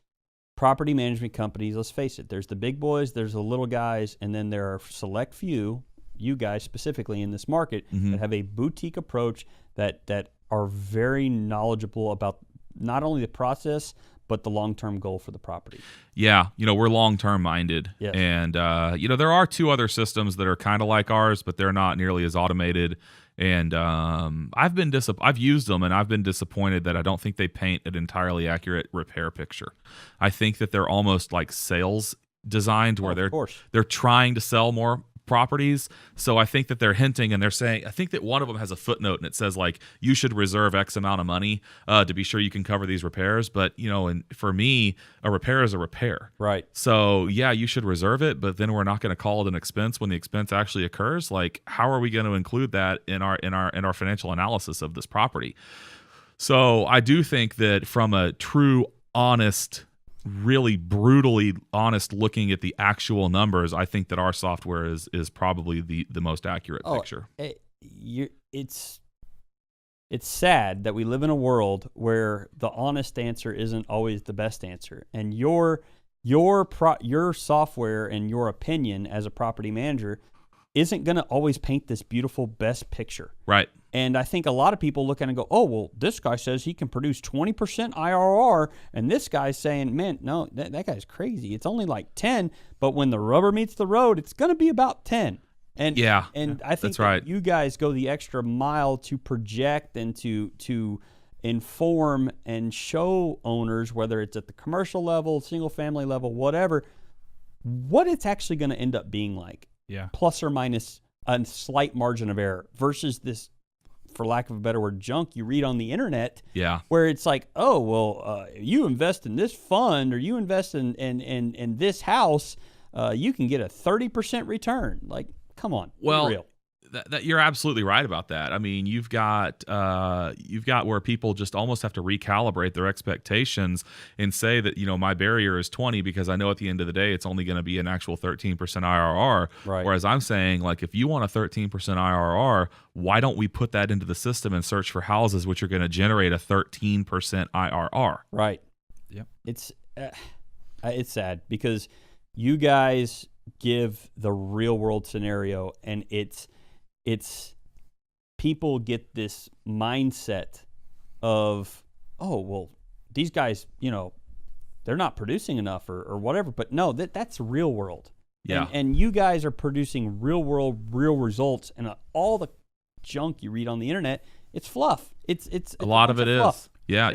property management companies, let's face it, there's the big boys, there's the little guys, and then there are select few, you guys specifically in this market, that have a boutique approach that are very knowledgeable about not only the process, but the long-term goal for the property. Yeah, we're long-term minded. Yes. And, there are 2 other systems that are kind of like ours, but they're not nearly as automated. And I've used them, and I've been disappointed that I don't think they paint an entirely accurate repair picture. I think that they're almost like sales designed where they're trying to sell more properties. So I think that they're hinting and they're saying, I think that one of them has a footnote and it says like, you should reserve X amount of money to be sure you can cover these repairs. But, and for me, a repair is a repair. Right. So yeah, you should reserve it, but then we're not going to call it an expense when the expense actually occurs. Like, how are we going to include that in our financial analysis of this property? So I do think that from a true, honest, really brutally honest looking at the actual numbers, I think that our software is probably the most accurate picture. It's sad that we live in a world where the honest answer isn't always the best answer, and your software and your opinion as a property manager isn't going to always paint this beautiful best picture. Right. And I think a lot of people look at it and go, oh, well, this guy says he can produce 20% IRR, and this guy's saying, man, no, that guy's crazy. It's only like 10, but when the rubber meets the road, it's going to be about 10. And yeah, and I think that's right. You guys go the extra mile to project and to inform and show owners, whether it's at the commercial level, single family level, whatever, what it's actually going to end up being like. Yeah. Plus or minus a slight margin of error versus this, for lack of a better word, junk you read on the internet. Yeah. Where it's like, oh, well, you invest in this fund or you invest in this house, you can get a 30% return. Like, come on. Well, be real. That you're absolutely right about that. I mean, you've got where people just almost have to recalibrate their expectations and say that, my barrier is 20 because I know at the end of the day it's only going to be an actual 13% IRR. Right. Whereas I'm saying, like, if you want a 13% IRR, why don't we put that into the system and search for houses which are going to generate a 13% IRR? Right. Yep. It's sad because you guys give the real world scenario, and it's people get this mindset of, oh, well, these guys, they're not producing enough or whatever. But no, that's real world. Yeah. And you guys are producing real world, real results, and all the junk you read on the internet, it's fluff. It's a lot of it is. Fluff. Yeah.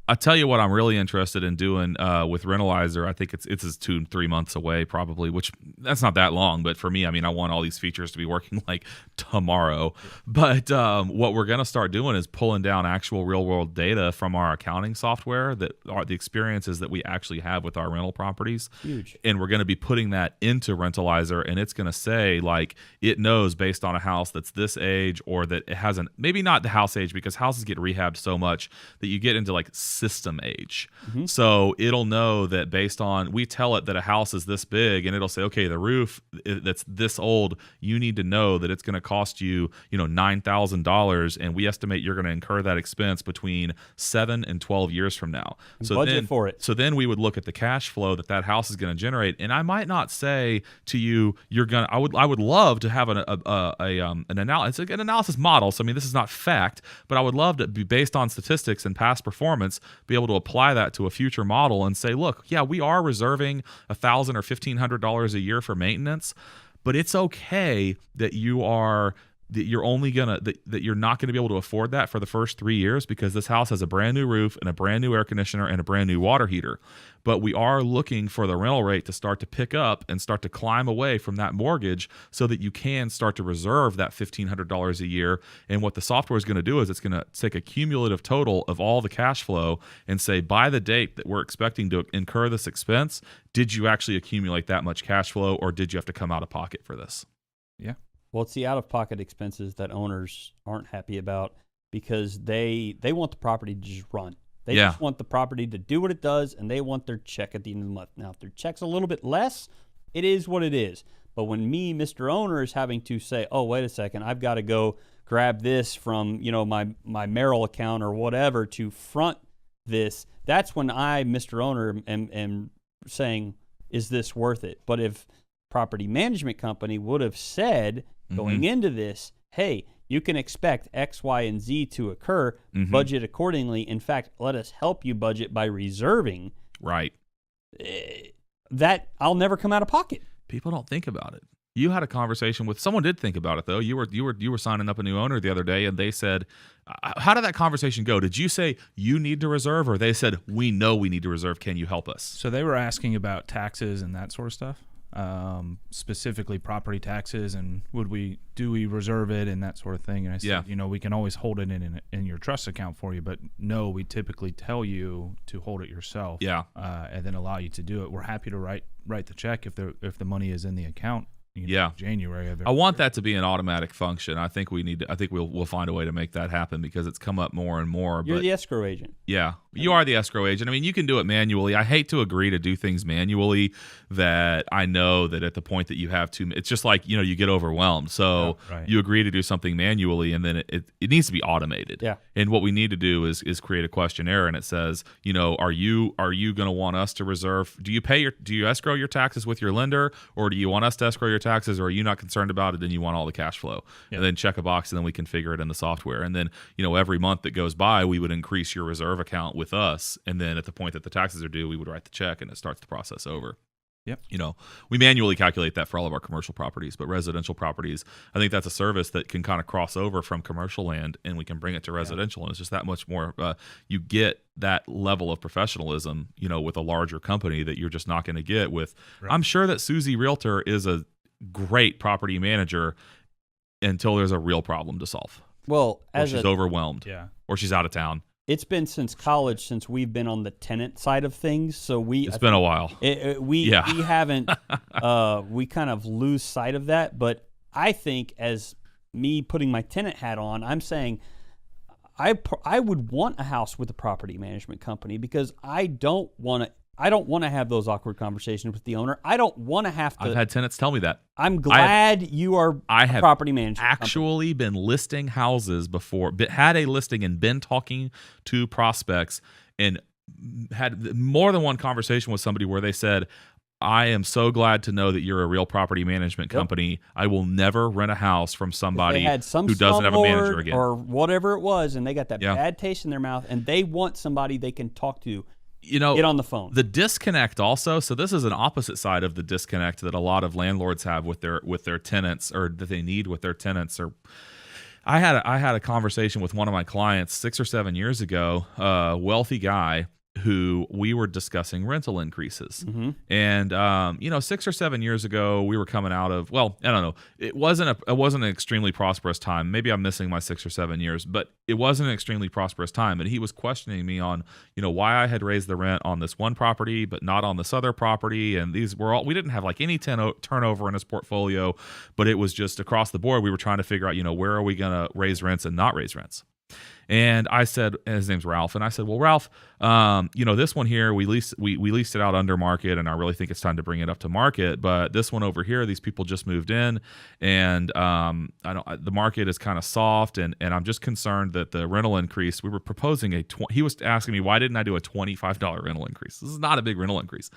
I'll tell you what I'm really interested in doing with Rentalizer. I think it's 2-3 months away probably, which that's not that long. But for me, I mean, I want all these features to be working like tomorrow. But what we're going to start doing is pulling down actual real world data from our accounting software that are the experiences that we actually have with our rental properties. Huge. And we're going to be putting that into Rentalizer, and it's going to say, like, it knows based on a house that's this age, or that it hasn't, maybe not the house age, because houses get rehabbed so much that you get into like system age. Mm-hmm. So it'll know that based on, we tell it that a house is this big, and it'll say, okay, the roof that's this old, you need to know that it's going to cost you, $9,000, and we estimate you're going to incur that expense between 7 and 12 years from now. So budget for it. So then we would look at the cash flow that house is going to generate, and I might not say to you, I would love to have an analysis model. So I mean, this is not fact, but I would love to be based on statistics and past performance, be able to apply that to a future model and say, look, yeah, we are reserving $1,000 or $1,500 a year for maintenance, but it's okay that you are that you're only gonna that you're not gonna be able to afford that for the first 3 years because this house has a brand new roof and a brand new air conditioner and a brand new water heater. But we are looking for the rental rate to start to pick up and start to climb away from that mortgage so that you can start to reserve that $1,500 a year. And what the software is going to do is it's going to take a cumulative total of all the cash flow and say, by the date that we're expecting to incur this expense, did you actually accumulate that much cash flow, or did you have to come out of pocket for this? Yeah. Well, it's the out-of-pocket expenses that owners aren't happy about because they want the property to just run. They just want the property to do what it does, and they want their check at the end of the month. Now, if their check's a little bit less, it is what it is. But when me, Mr. Owner, is having to say, oh, wait a second, I've got to go grab this from, my Merrill account or whatever to front this, that's when I, Mr. Owner, am saying, is this worth it? But if property management company would have said going into this, hey, you can expect X, Y, and Z to occur. Budget accordingly. In fact, let us help you budget by reserving. Right. That I'll never come out of pocket. People don't think about it. You had a conversation with someone. Did think about it though. You were signing up a new owner the other day, and they said, "How did that conversation go? Did you say you need to reserve, or they said we know we need to reserve? Can you help us?" So they were asking about taxes and that sort of stuff. Specifically property taxes, and do we reserve it and that sort of thing. And I said, we can always hold it in your trust account for you, but no, we typically tell you to hold it yourself. Yeah. And then allow you to do it. We're happy to write the check if the money is in the account. January of I want that to be an automatic function. I think we'll find a way to make that happen because it's come up more and more. You're the escrow agent. Yeah, you are the escrow agent. I mean, you can do it manually. I hate to agree to do things manually that I know that at the point that you have to, it's just like, you get overwhelmed. So you agree to do something manually, and then it needs to be automated. Yeah. And what we need to do is create a questionnaire, and it says, are you going to want us to reserve? Do you escrow your taxes with your lender, or do you want us to escrow your taxes, or are you not concerned about it and you want all the cash flow? And then check a box, and then we configure it in the software. And then, every month that goes by, we would increase your reserve account with us. And then at the point that the taxes are due, we would write the check, and it starts the process over. Yep. We manually calculate that for all of our commercial properties, but residential properties, I think that's a service that can kind of cross over from commercial land, and we can bring it to residential. And it's just that much more, you get that level of professionalism, with a larger company that you're just not going to get with. Right. I'm sure that Susie Realtor is a great property manager until there's a real problem to solve. Well, or she's overwhelmed, or she's out of town. It's been since college since we've been on the tenant side of things, so it's been a while. We haven't we kind of lose sight of that. But I think as me putting my tenant hat on, I'm saying I would want a house with a property management company because I don't want to have those awkward conversations with the owner. I don't want to have to. I've had tenants tell me that. I'm glad you are a property manager. Actually been listing houses before, but had a listing and been talking to prospects and had more than one conversation with somebody where they said, I am so glad to know that you're a real property management company. I will never rent a house from somebody who doesn't have a manager again. Or whatever it was, and they got that bad taste in their mouth, and they want somebody they can talk to. Get on the phone. The disconnect also. So this is an opposite side of the disconnect that a lot of landlords have with their tenants, or that they need with their tenants. Or I had a conversation with one of my clients 6 or 7 years ago, a wealthy guy who we were discussing rental increases. And 6 or 7 years ago, we were coming out of, well, I don't know, it wasn't an extremely prosperous time. Maybe I'm missing my 6 or 7 years, but it wasn't an extremely prosperous time. And he was questioning me on, why I had raised the rent on this one property but not on this other property. And these were all, we didn't have like any turnover in his portfolio, but it was just across the board. We were trying to figure out, where are we going to raise rents and not raise rents. And I said, and his name's Ralph, and I said, well, Ralph, this one here, we leased it out under market, and I really think it's time to bring it up to market. But this one over here, these people just moved in, and the market is kind of soft, and I'm just concerned that the rental increase. We were proposing he was asking me, why didn't I do a $25 rental increase? This is not a big rental increase.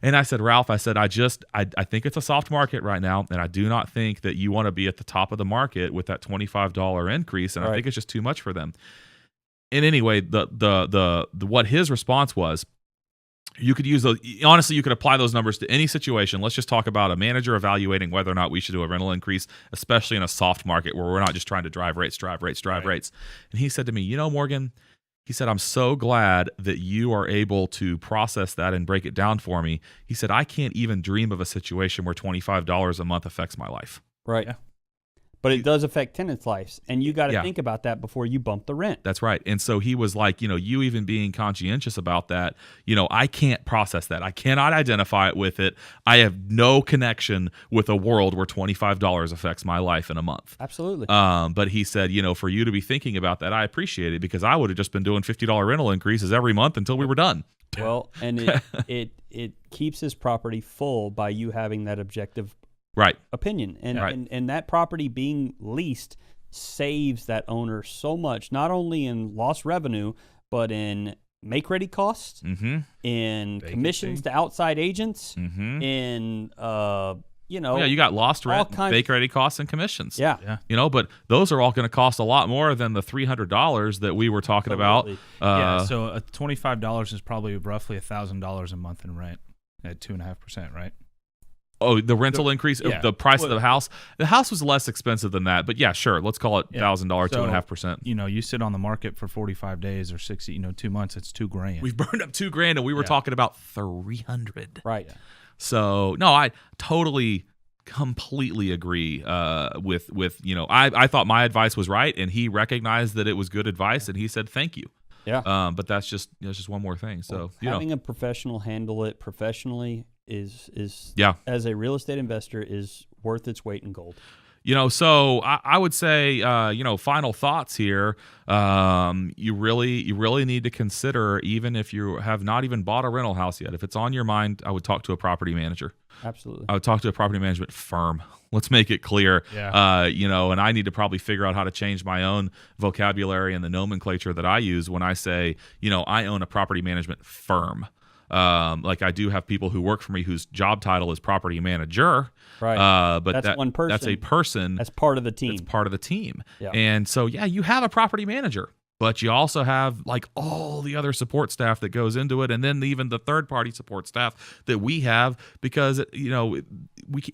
And I said, Ralph, I think it's a soft market right now, and I do not think that you want to be at the top of the market with that $25 increase, and I think it's just too much for them. And anyway, the what his response was, You could use those. Honestly, you could apply those numbers to any situation. Let's just talk about a manager evaluating whether or not we should do a rental increase, especially in a soft market where we're not just trying to drive rates. And he said to me, you know, Morgan, he said, I'm so glad that you are able to process that and break it down for me. He said, I can't even dream of a situation where $25 a month affects my life. Right. Yeah. But it does affect tenants' lives, and you got to think about that before you bump the rent. That's right. And so he was like, you know, you even being conscientious about that, you know, I can't process that. I cannot identify it with it. I have no connection with a world where $25 affects my life in a month. Absolutely. But he said, you know, for you to be thinking about that, I appreciate it, because I would have just been doing $50 rental increases every month until we were done. Well, and it keeps his property full by you having that objective opinion, and that property being leased saves that owner so much, not only in lost revenue, but in make-ready costs, in commissions to outside agents, in you know, you got lost rent, make-ready costs, and commissions. Yeah. You know, but those are all going to cost a lot more than the $300 that we were talking about. So $25 is probably roughly $1,000 a month in rent at 2.5%, right? Oh, the rental increase, the price of the house. The house was less expensive than that, but yeah, sure. Let's call it $1,000, 2.5%. You know, you sit on the market for 45 days or 60, 2 months. It's $2,000. We've burned up $2,000, and we were talking about $300. Right. Yeah. So no, I totally, completely agree with you know. I thought my advice was right, and he recognized that it was good advice, and he said thank you. Yeah. But that's just one more thing. So having a professional handle it professionally is as a real estate investor is worth its weight in gold. You know, so I would say, you know, final thoughts here. You really need to consider, even if you have not even bought a rental house yet, if it's on your mind, I would talk to a property manager. Absolutely. I would talk to a property management firm. Let's make it clear. Yeah. You know, and I need to probably figure out how to change my own vocabulary and the nomenclature that I use when I say, you know, I own a property management firm. Like I do have people who work for me whose job title is property manager. Right. But that's one person. That's a person. That's part of the team. That's part of the team. Yeah. And so, you have a property manager, but you also have like all the other support staff that goes into it, and then even the third-party support staff that we have, because you know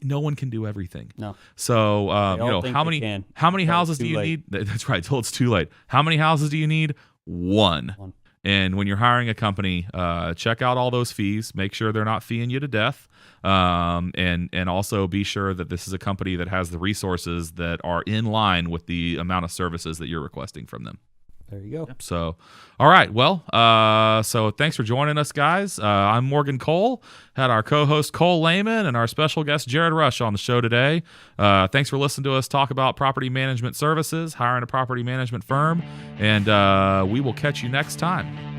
no one can do everything. No. So you know, how many houses do you need? That's right. Till it's too late. How many houses do you need? One. And when you're hiring a company, check out all those fees. Make sure they're not feeing you to death, and also be sure that this is a company that has the resources that are in line with the amount of services that you're requesting from them. There you go. So, all right. Well, so thanks for joining us, guys. I'm Morgan Cole. Had our co-host Cole Lehmann and our special guest Gerod Rush on the show today. Thanks for listening to us talk about property management services, hiring a property management firm, and we will catch you next time.